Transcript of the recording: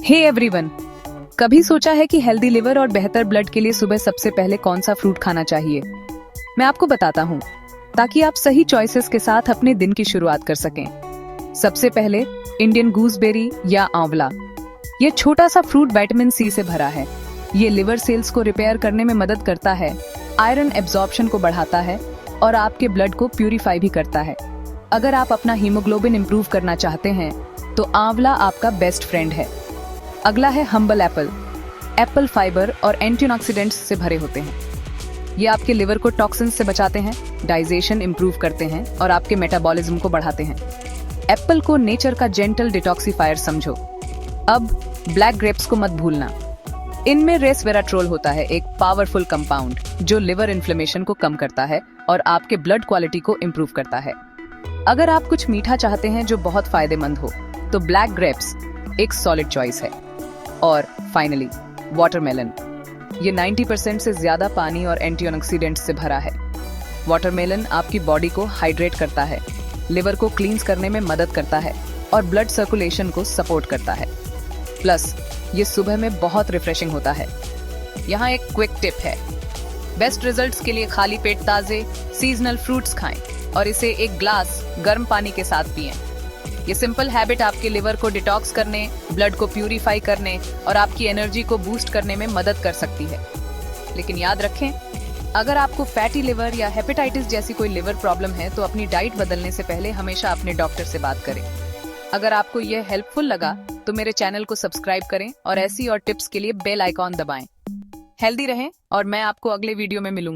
Hey everyone, कभी सोचा है कि हेल्दी लिवर और बेहतर ब्लड के लिए सुबह सबसे पहले कौन सा फ्रूट खाना चाहिए? मैं आपको बताता हूँ, ताकि आप सही चॉइसेस के साथ अपने दिन की शुरुआत कर सकें। सबसे पहले इंडियन गूसबेरी या आंवला। ये छोटा सा फ्रूट विटामिन सी से भरा है। ये लिवर सेल्स को रिपेयर करने में मदद करता है, आयरन एब्जॉर्प्शन को बढ़ाता है और आपके ब्लड को प्यूरिफाई भी करता है। अगर आप अपना हीमोग्लोबिन इंप्रूव करना चाहते हैं तो आंवला आपका बेस्ट फ्रेंड है। अगला है हम्बल एप्पल। एप्पल फाइबर और एंटीऑक्सीडेंट्स से भरे होते हैं। ये आपके लिवर को टॉक्सिन्स से बचाते हैं, डाइजेशन इंप्रूव करते हैं और आपके मेटाबॉलिज्म को बढ़ाते हैं। एप्पल को नेचर का जेंटल डिटॉक्सिफायर समझो। अब ब्लैक ग्रेप्स को मत भूलना। इनमें रेसवेराट्रोल होता है, एक पावरफुल कंपाउंड जो लिवर इन्फ्लेमेशन को कम करता है और आपके ब्लड क्वालिटी को इम्प्रूव करता है। अगर आप कुछ मीठा चाहते हैं जो बहुत फायदेमंद हो तो ब्लैक ग्रेप्स एक सॉलिड चॉइस है। और फाइनली वाटरमेलन। ये 90% से ज्यादा पानी और एंटीऑक्सीडेंट्स से भरा है। वाटरमेलन आपकी बॉडी को हाइड्रेट करता है, लिवर को क्लींस करने में मदद करता है और ब्लड सर्कुलेशन को सपोर्ट करता है। प्लस ये सुबह में बहुत रिफ्रेशिंग होता है। यहाँ एक क्विक टिप है, बेस्ट रिजल्ट्स के लिए खाली पेट ताजे सीजनल फ्रूट्स खाएं और इसे एक ग्लास गर्म पानी के साथ पिएं। ये सिंपल हैबिट आपके लिवर को डिटॉक्स करने, ब्लड को प्यूरिफाई करने और आपकी एनर्जी को बूस्ट करने में मदद कर सकती है। लेकिन याद रखें, अगर आपको फैटी लिवर या हेपेटाइटिस जैसी कोई लिवर प्रॉब्लम है तो अपनी डाइट बदलने से पहले हमेशा अपने डॉक्टर से बात करें। अगर आपको यह हेल्पफुल लगा तो मेरे चैनल को सब्सक्राइब करें और ऐसी और टिप्स के लिए बेल आइकॉन दबाएं। हेल्दी रहें और मैं आपको अगले वीडियो में मिलूंगा।